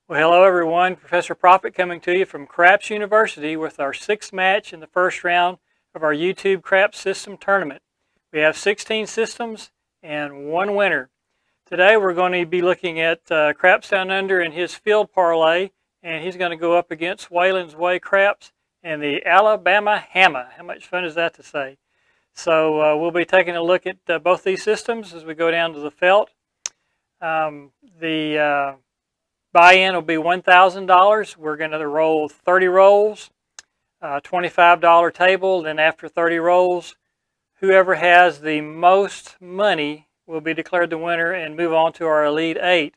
Well, hello everyone. Professor Profit coming to you from Craps University with our sixth match in the first round of our YouTube Craps System Tournament. We have 16 systems and one winner. Today we're going to be looking at Craps Down Under and his field parlay, and he's going to go up against Waylon's Way Craps and the Alabama Hamma. How much fun is that to say? So we'll be taking a look at both these systems as we go down to the felt. The buy-in will be $1,000. We're going to roll 30 rolls, $25 table. Then after 30 rolls, whoever has the most money will be declared the winner and move on to our Elite 8.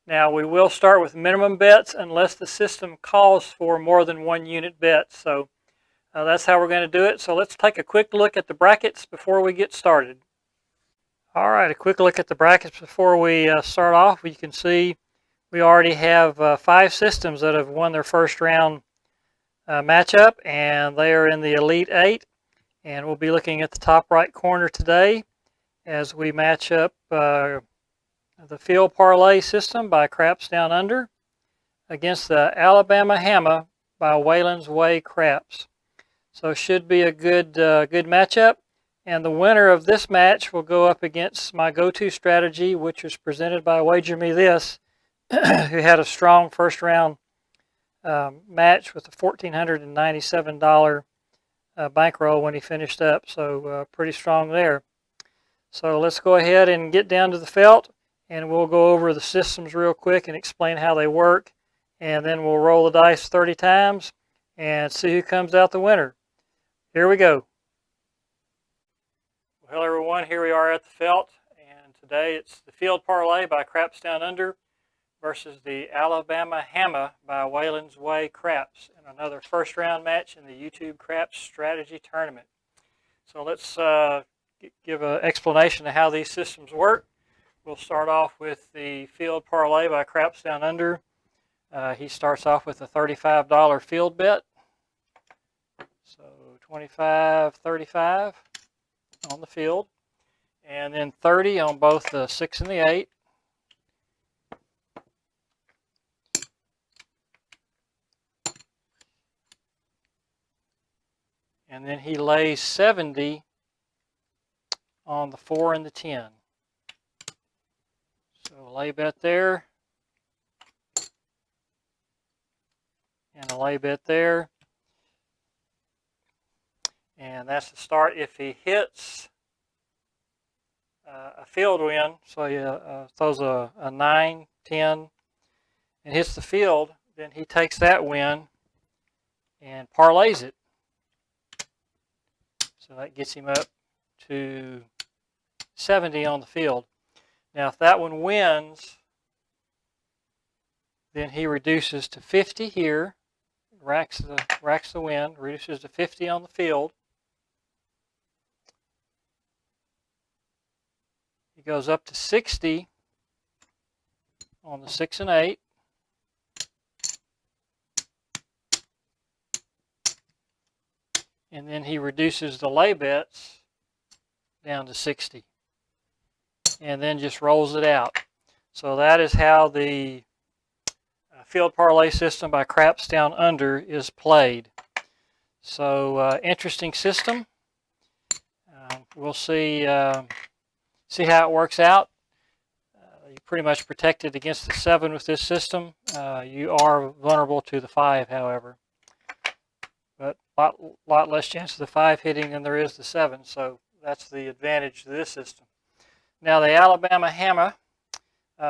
Now we will start with minimum bets unless the system calls for more than 1 unit bet. So that's how we're going to do it. So let's take a quick look at the brackets before we get started. All right, a quick look at the brackets before we start off. You can see we already have 5 systems that have won their first round matchup, and they are in the Elite 8. And we'll be looking at the top right corner today as we match up the field parlay system by Craps Down Under against the Alabama Hamma by Waylon's Way Craps. So it should be a good matchup. And the winner of this match will go up against my go-to strategy, which was presented by Wager Me This, who had a strong first round match with a $1,497 bankroll when he finished up. So pretty strong there. So let's go ahead and get down to the felt, and we'll go over the systems real quick and explain how they work. And then we'll roll the dice 30 times and see who comes out the winner. Here we go. Well, everyone, here we are at the felt, and today it's the field parlay by Craps Down Under versus the Alabama Hamma by Waylon's Way Craps in another first round match in the YouTube Craps Strategy Tournament. So let's give an explanation of how these systems work. We'll start off with the field parlay by Craps Down Under. He starts off with a $35 field bet. So 25, 35 on the field, and then 30 on both the 6 and the 8. And then he lays 70 on the 4 and the 10. So lay bet there, and a lay bet there. And that's the start. If he hits a field win, so he throws a 9, 10, and hits the field, then he takes that win and parlays it. So that gets him up to 70 on the field. Now if that one wins, then he reduces to 50 here, racks the win, reduces to 50 on the field. He goes up to 60 on the 6 and 8. And then he reduces the lay bets down to 60. And then just rolls it out. So that is how the field parlay system by Craps Down Under is played. So interesting system. We'll see how it works out. You're pretty much protected against the 7 with this system. You are vulnerable to the 5, however. But a lot less chance of the 5 hitting than there is the 7, so that's the advantage to this system. Now the Alabama Hamma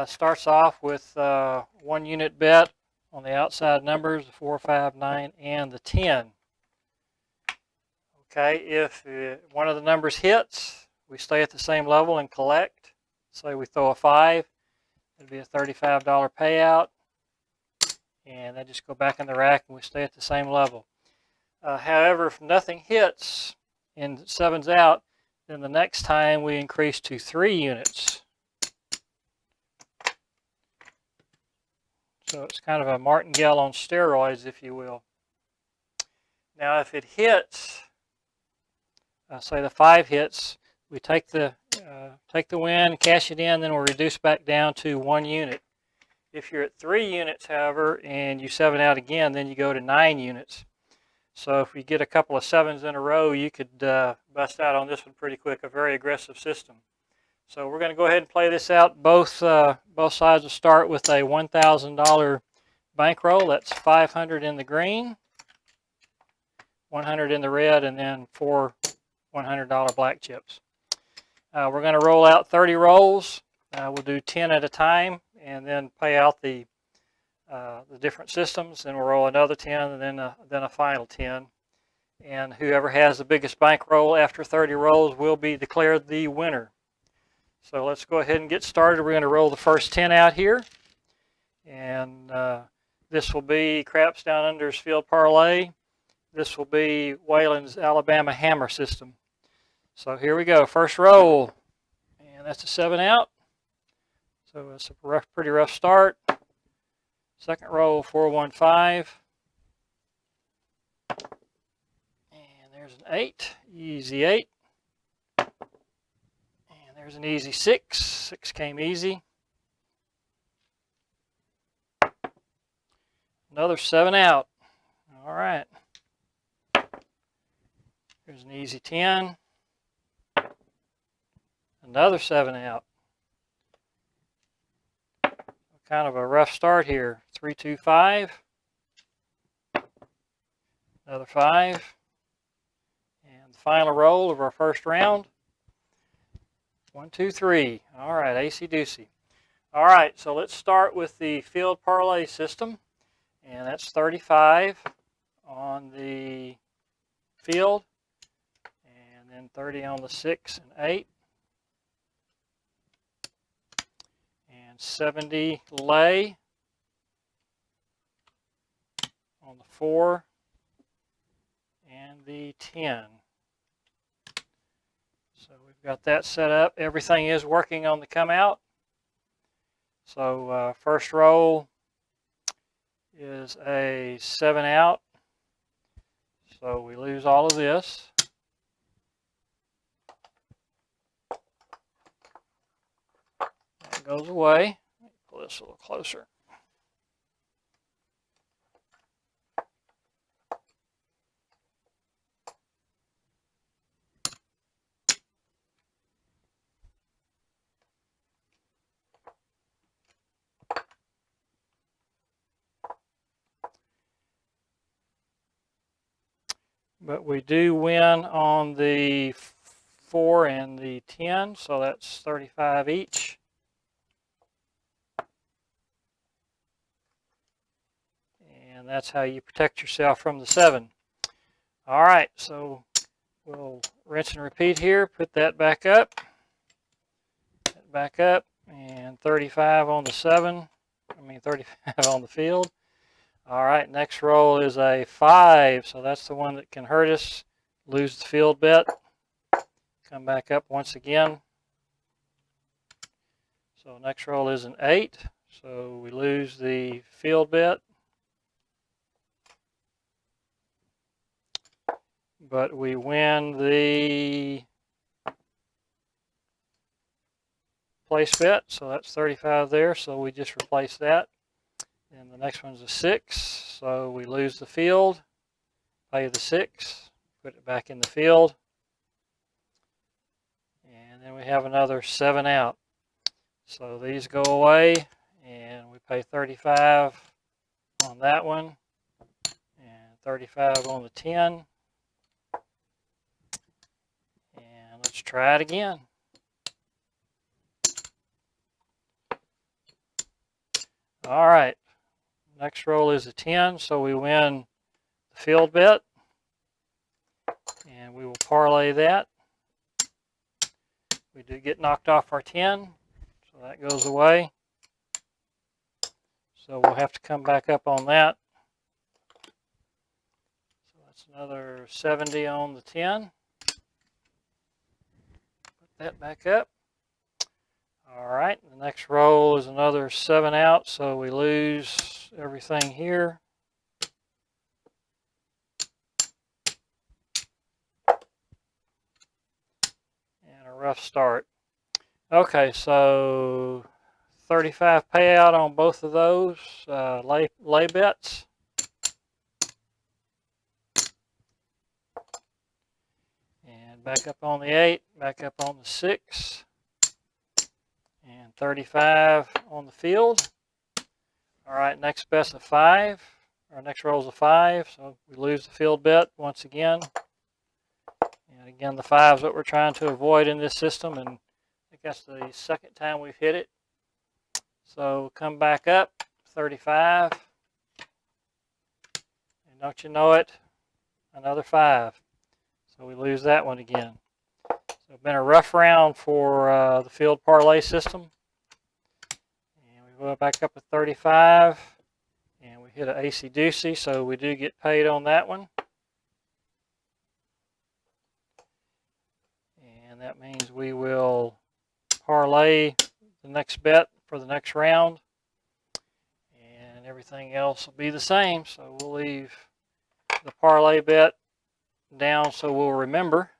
starts off with 1 unit bet on the outside numbers, the 4, 5, 9, and the 10. Okay, if one of the numbers hits, we stay at the same level and collect. Say we throw a 5, it'd be a $35 payout, and then just go back in the rack and we stay at the same level. However, if nothing hits and 7's out, then the next time we increase to 3 units. So it's kind of a martingale on steroids, if you will. Now if it hits, say the 5 hits, we take the win, cash it in, then we'll reduce back down to 1 unit. If you're at 3 units, however, and you 7 out again, then you go to 9 units. So if we get a couple of 7s in a row, you could bust out on this one pretty quick. A very aggressive system. So we're going to go ahead and play this out. Both sides will start with a $1,000 bankroll. That's 500 in the green, 100 in the red, and then 4 $100 black chips. We're going to roll out 30 rolls. We'll do 10 at a time, and then pay out the different systems. Then we'll roll another 10, and then a final 10. And whoever has the biggest bankroll after 30 rolls will be declared the winner. So let's go ahead and get started. We're going to roll the first 10 out here. And this will be Craps Down Under's Field Parlay. This will be Waylon's Alabama Hammer system. So here we go. First roll. And that's a 7 out. So it's a pretty rough start. Second roll, 415. And there's an 8. Easy 8. There's an easy 6. 6 came easy. Another 7 out. All right. There's an easy 10. Another 7 out. Kind of a rough start here. 3, 2, 5. Another 5. And the final roll of our first round. 1, 2, 3. All right, AC-doocy. All right, so let's start with the field parlay system. And that's 35 on the field. And then 30 on the 6 and 8. And 70 lay on the 4 and the 10. So we've got that set up. Everything is working on the come out. So first roll is a 7 out. So we lose all of this. That goes away. Let me pull this a little closer. But we do win on the 4 and the 10, so that's 35 each. And that's how you protect yourself from the 7. All right, so we'll rinse and repeat here. Put that back up. That back up, and 35 on the 7. 35 on the field. All right, next roll is a 5, so that's the one that can hurt us. Lose the field bet. Come back up once again. So next roll is an 8, so we lose the field bet. But we win the place bet, so that's 35 there, so we just replace that. And the next one's a 6, so we lose the field, pay the 6, put it back in the field, and then we have another 7 out. So these go away, and we pay 35 on that one, and 35 on the 10. And let's try it again. All right. Next roll is a 10, so we win the field bet. And we will parlay that. We do get knocked off our 10, so that goes away. So we'll have to come back up on that. So that's another 70 on the 10. Put that back up. All right, the next roll is another 7 out, so we lose everything here. And a rough start. Okay, so $35 payout on both of those lay bets. And back up on the 8, back up on the 6, and 35 on the field. All right, next bet's a 5. Our next roll's a 5, so we lose the field bet once again. And again, the 5 is what we're trying to avoid in this system, and I guess the second time we've hit it. So come back up, 35. And don't you know it, another 5. So we lose that one again. So it's been a rough round for the field parlay system. And we go back up to 35. And we hit an acey-deucey, so we do get paid on that one. And that means we will parlay the next bet for the next round. And everything else will be the same, so we'll leave the parlay bet down so we'll remember.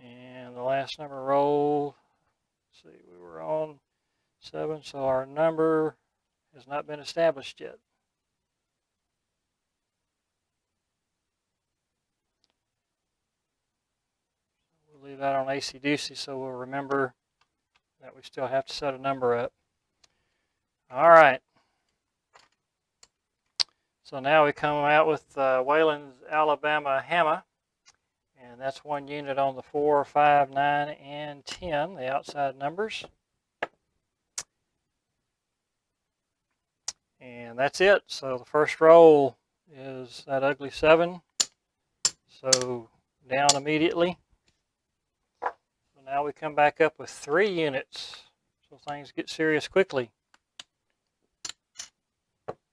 And the last number roll, let's see, we were on 7, so our number has not been established yet. We'll leave that on acey-deucey so we'll remember that we still have to set a number up. All right. So now we come out with Waylon's Alabama Hamma. And that's 1 unit on the 4, 5, 9, and 10, the outside numbers. And that's it. So the first roll is that ugly 7. So down immediately. So now we come back up with 3 units. So things get serious quickly.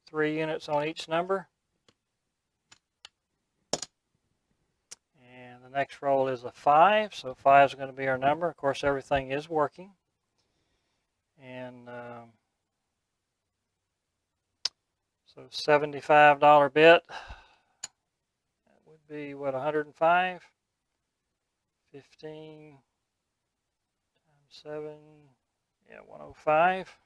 3 units on each number. And the next roll is a 5. So 5 is going to be our number. Of course, everything is working. And so $75 bet, that would be what, 105? 15 times 7, yeah, 105.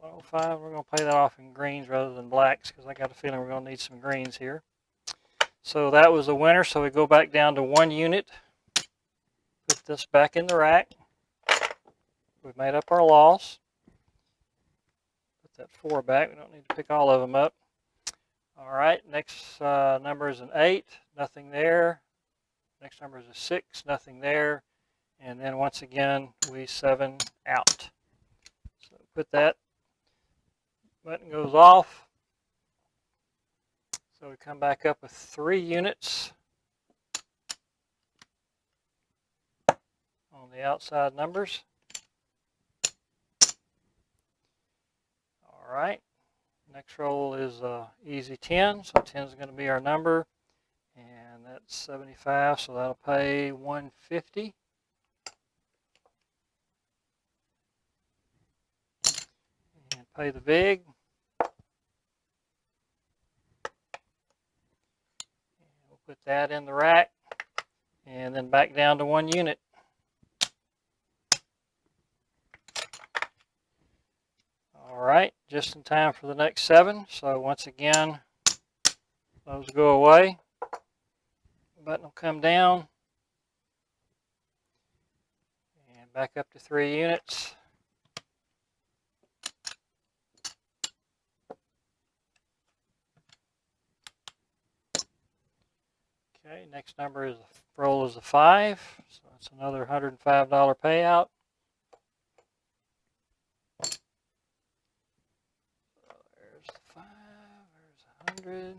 105. We're going to pay that off in greens rather than blacks because I got a feeling we're going to need some greens here. So that was the winner. So we go back down to 1 unit. Put this back in the rack. We've made up our loss. Put that 4 back. We don't need to pick all of them up. All right. Next number is an 8. Nothing there. Next number is a 6. Nothing there. And then once again, we 7 out. So put that. Button goes off. So we come back up with 3 units on the outside numbers. All right. Next roll is easy 10. So 10 is going to be our number. And that's 75. So that'll pay 150. And pay the vig. Put that in the rack and then back down to 1 unit. All right, just in time for the next 7. So once again, those go away. Button will come down and back up to 3 units. Okay, next number is roll is a 5, so that's another $105 payout. So there's the 5, there's 100.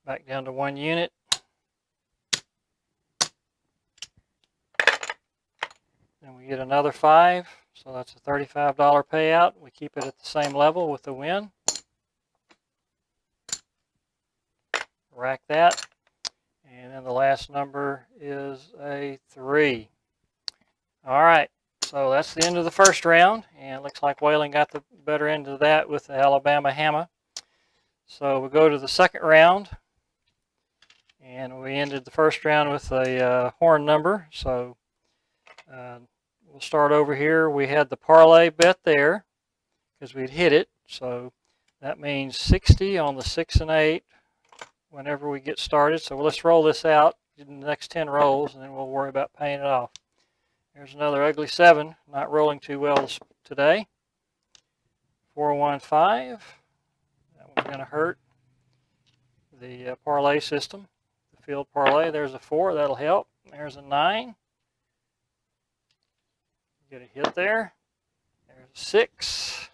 Back down to 1 unit. Then we get another 5, so that's a $35 payout. We keep it at the same level with the win. Rack that, and then And the last number is a 3. All right, so that's the end of the first round, and it looks like Waylon got the better end of that with the Alabama Hamma. So we go to the second round, and we ended the first round with a horn number. So we'll start over here. We had the parlay bet there because we'd hit it. So that means 60 on the 6 and 8 whenever we get started. So let's roll this out in the next 10 rolls, and then we'll worry about paying it off. There's another ugly 7, not rolling too well today. 415. That one's going to hurt the parlay system. The field parlay, there's a 4, that'll help. There's a 9. Get a hit there. There's a 6.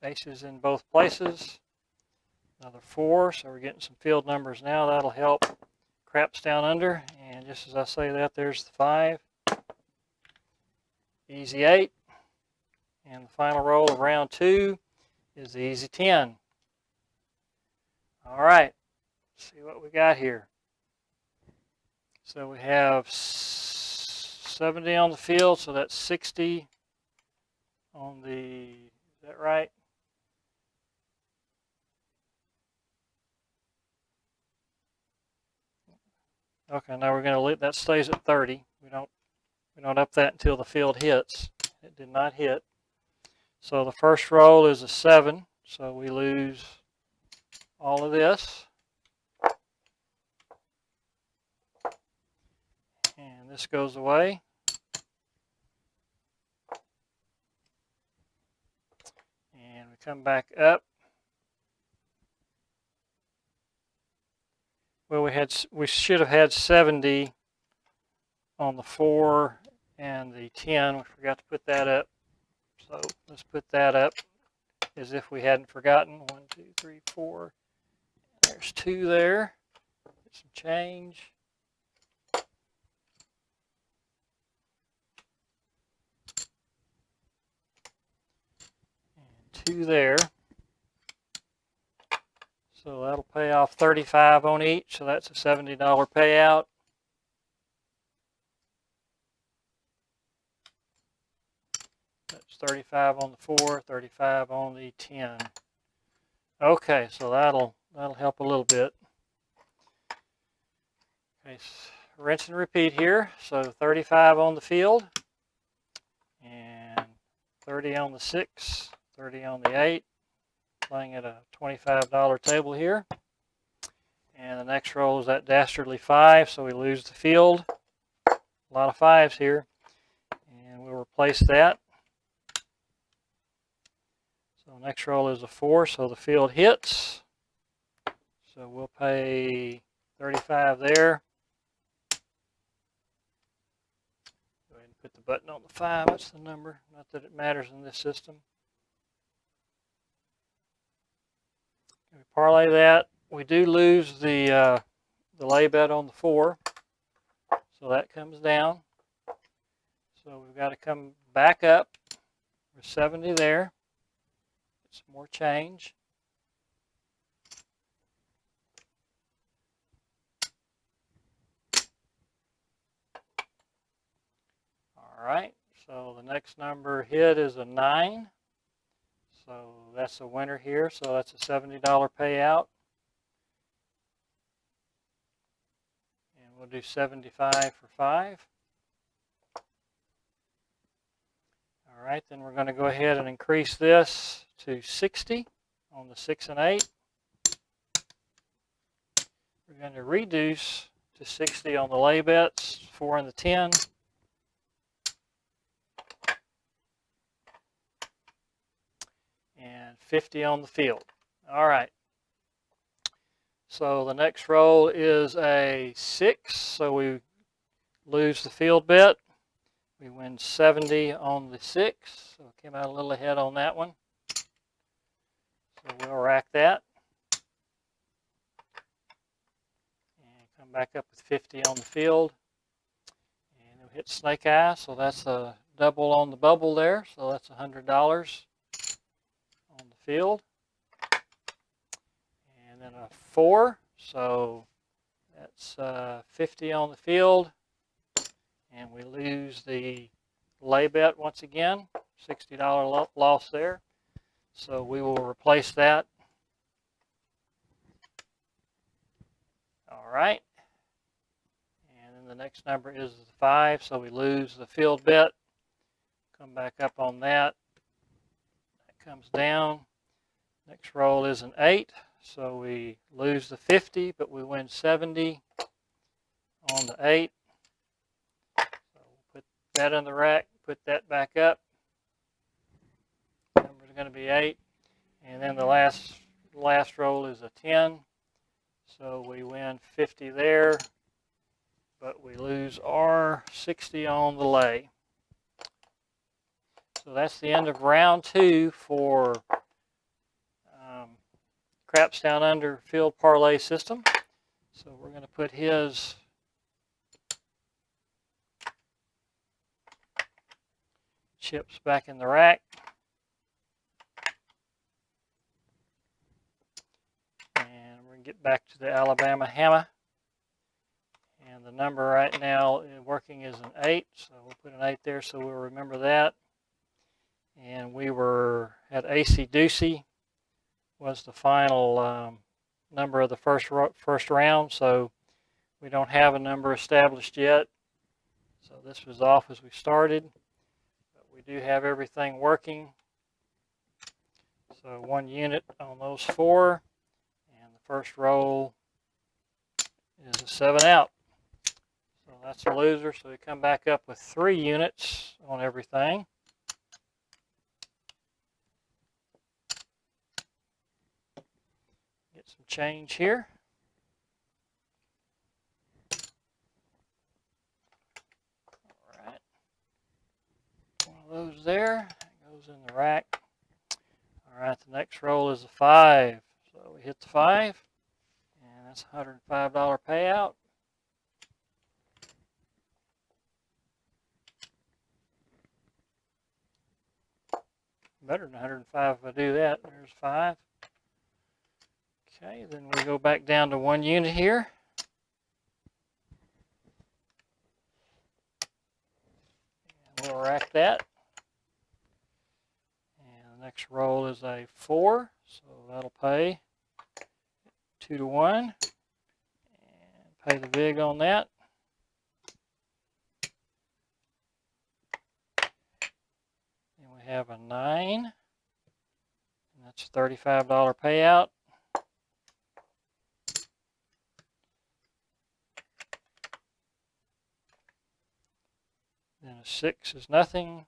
Aces in both places. Another 4, so we're getting some field numbers now. That'll help. Craps down under, and just as I say that, there's the 5. Easy 8. And the final roll of round 2 is the easy 10. All right, let's see what we got here. So we have 70 on the field, so that's 60 on the, is that right? Okay, now we're going to let that stays at 30. We don't up that until the field hits. It did not hit. So the first roll is a 7, so we lose all of this. And this goes away. And we come back up. Well, we should have had 70 on the 4 and the 10. We forgot to put that up. So let's put that up as if we hadn't forgotten. 1, 2, 3, 4. There's 2 there. Get some change. And 2 there. So that'll pay off 35 on each, so that's a $70 payout. That's 35 on the 4, 35 on the 10. Okay, so that'll help a little bit. Okay, so rinse and repeat here. So 35 on the field, and 30 on the 6, 30 on the 8. Playing at a $25 table here. And the next roll is that dastardly 5, so we lose the field. A lot of 5s here. And we'll replace that. So the next roll is a 4, so the field hits. So we'll pay 35 there. Go ahead and put the button on the 5, that's the number. Not that it matters in this system. We parlay that. We do lose the lay bet on the 4, so that comes down. So we've got to come back up. We're 70 there. Get some more change. All right. So the next number hit is a 9. So that's a winner here, so that's a $70 payout. And we'll do 75 for 5. All right, then we're going to go ahead and increase this to 60 on the 6 and 8. We're going to reduce to 60 on the lay bets, 4 and the 10. And 50 on the field. All right. So the next roll is a 6, so we lose the field bet. We win 70 on the 6, so came out a little ahead on that one. So we'll rack that. And come back up with 50 on the field. And we'll hit snake eye, so that's a double on the bubble there, so that's $100 on the field. And and then a 4. So that's 50 on the field. And we lose the lay bet once again, $60 loss there. So we will replace that. All right. And then the next number is the 5, so we lose the field bet. Come back up on that. That comes down. Next roll is an 8, so we lose the 50, but we win 70 on the 8. So we'll put that in the rack, put that back up. Number is going to be 8. And then the last roll is a 10. So we win 50 there, but we lose our 60 on the lay. So that's the end of round 2 for Craps Down Under field parlay system. So we're going to put his chips back in the rack. And we're going to get back to the Alabama Hamma. And the number right now working is an 8, so we'll put an 8 there so we'll remember that. And we were at AC Doocy was the final number of the first round, so we don't have a number established yet. So this was off as we started, but we do have everything working. So 1 unit on those 4, and the first roll is a 7 out. So that's a loser, so we come back up with 3 units on everything. Get some change here. All right. One of those there. It goes in the rack. All right, the next roll is a 5. So we hit the 5, and that's a $105 payout. Better than 105 if I do that. There's 5. Okay, then we go back down to 1 unit here. And we'll rack that. And the next roll is a 4, so that'll pay 2 to 1. And pay the vig on that. Then we have a 9, and that's a $35 payout. Then a 6 is nothing.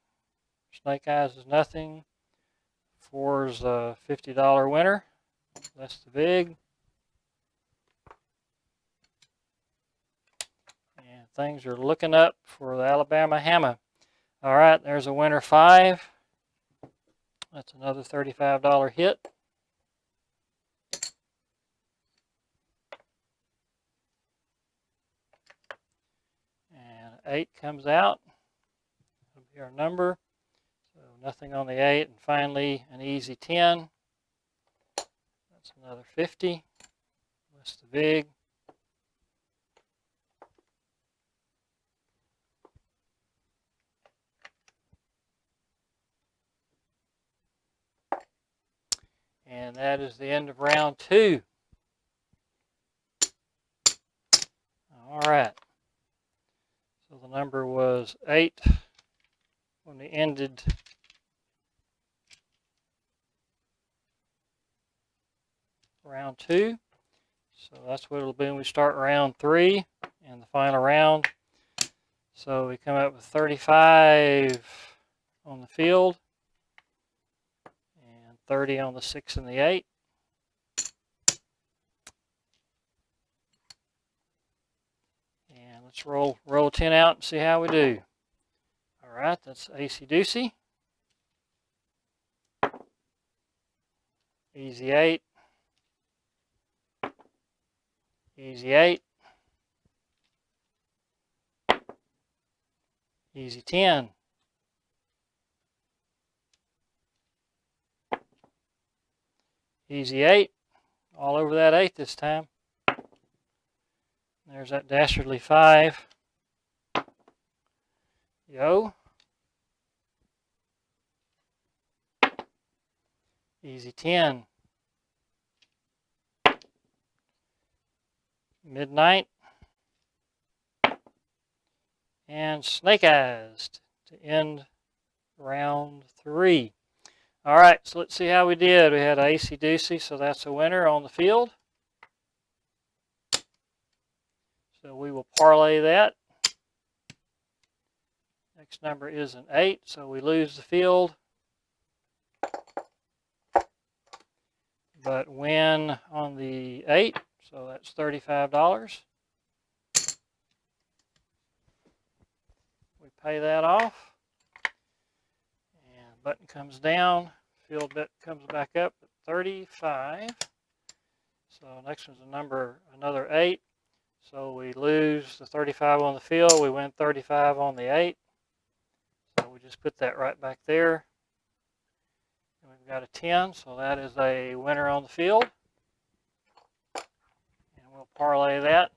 Snake Eyes is nothing. 4 is a $50 winner. That's the vig. And things are looking up for the Alabama Hamma. All right, there's a winner 5. That's another $35 hit. And 8 comes out. That'll be our number. So nothing on the 8. And finally, an easy 10. That's another 50. That's the vig. And that is the end of round 2. All right. So the number was 8 when we ended round 2. So that's what it'll be when we start round 3 and the final round. So we come up with 35 on the field and 30 on the 6 and the 8. And let's roll 10 out and see how we do. All right, that's AC Doocy. Easy 8. Easy 8. Easy 10. Easy 8. all over that 8 this time. There's that dastardly 5. Yo. Easy 10. Midnight. And Snake Eyes to end round 3. All right, so let's see how we did. We had AC Doocy, so that's a winner on the field. So we will parlay that. Next number is an 8, so we lose the field. But win on the 8, so that's $35. We pay that off. And button comes down. Field bet comes back up at 35. So next one's another 8. So we lose the 35 on the field. We win 35 on the 8. So we just put that right back there. And we've got a 10, so that is a winner on the field. And we'll parlay that.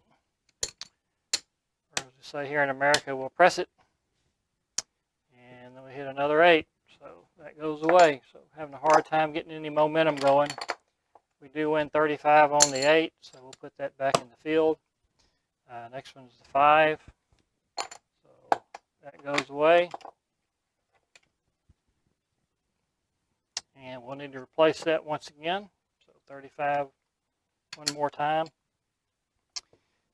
Or as we say here in America, we'll press it. And then we hit another 8. So that goes away. So having a hard time getting any momentum going. We do win 35 on the 8, so we'll put that back in the field. Next one's the 5. So that goes away. And we'll need to replace that once again. So 35 one more time.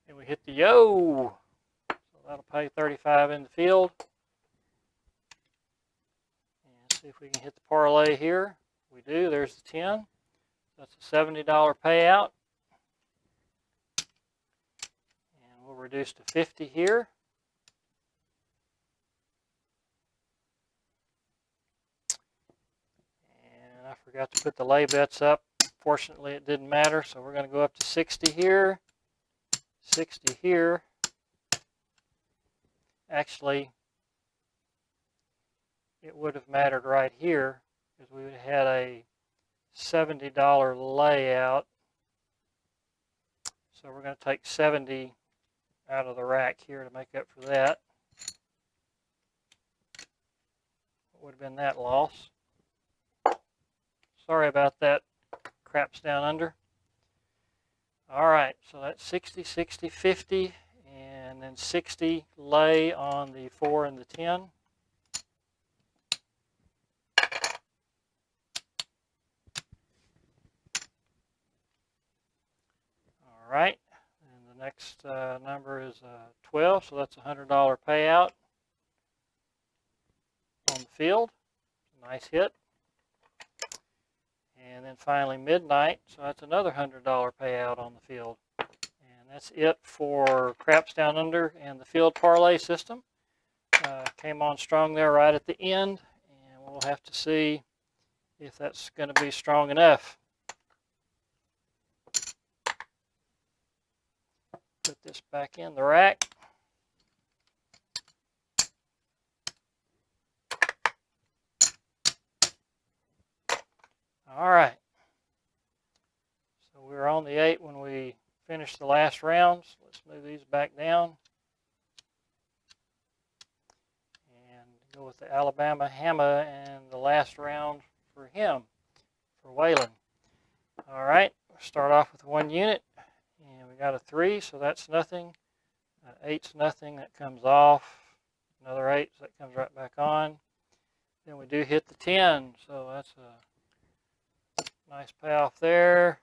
And we hit the yo. So that'll pay 35 in the field. And see if we can hit the parlay here. We do. There's the 10. That's a $70 payout. And we'll reduce to 50 here. And I forgot to put the lay bets up. Fortunately, it didn't matter, so we're going to go up to 60 here. 60 here. Actually, it would have mattered right here because we would have had a $70 layout. So we're going to take 70 out of the rack here to make up for that. What would have been that loss? Sorry about that. Craps down under. All right, so that's 60, 60, 50, and then 60 lay on the 4 and the 10. All right, and the next number is 12, so that's a $100 payout on the field. Nice hit. And then finally midnight, so that's another $100 payout on the field. And that's it for Craps Down Under and the field parlay system. Came on strong there right at the end, and we'll have to see if that's going to be strong enough. Put this back in the rack. All right. So we were on the 8 when we finished the last rounds. Let's move these back down. And go with the Alabama Hamma and the last round for him, for Waylon. All right. Start off with 1 unit. And we got a 3, so that's nothing. 8's nothing. That comes off. Another 8, so that comes right back on. Then we do hit the 10, so that's a nice payoff there.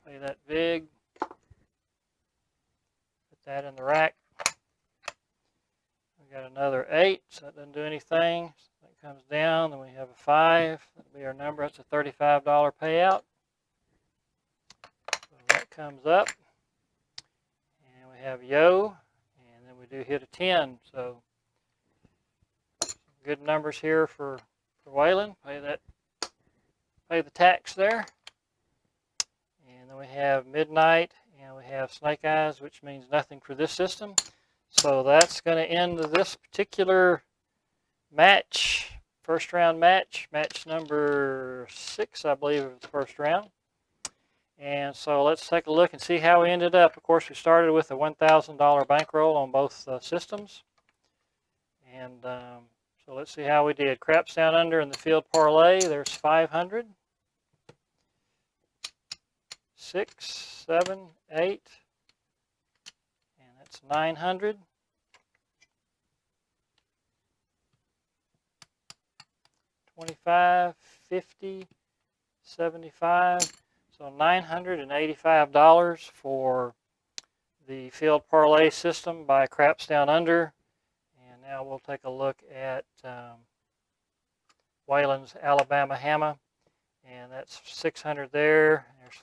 Pay that vig. Put that in the rack. We got another 8, so that doesn't do anything. So that comes down, then we have a 5. That'll be our number. That's a $35 payout. So that comes up. And we have yo. And then we do hit a 10. So some good numbers here for Waylon. Pay the tax there. And then we have midnight and we have snake eyes, which means nothing for this system. So that's going to end this particular match, first round match, match number 6, I believe, of the first round. And so let's take a look and see how we ended up. Of course, we started with a $1,000 bankroll on both systems. And so let's see how we did. Craps down under in the field parlay, there's 500. 6, 7, 8, and that's 900. 25, 50, 75. So $985 for the field parlay system by Craps Down Under. And now we'll take a look at Waylon's Alabama Hamma. And that's 600 there. There's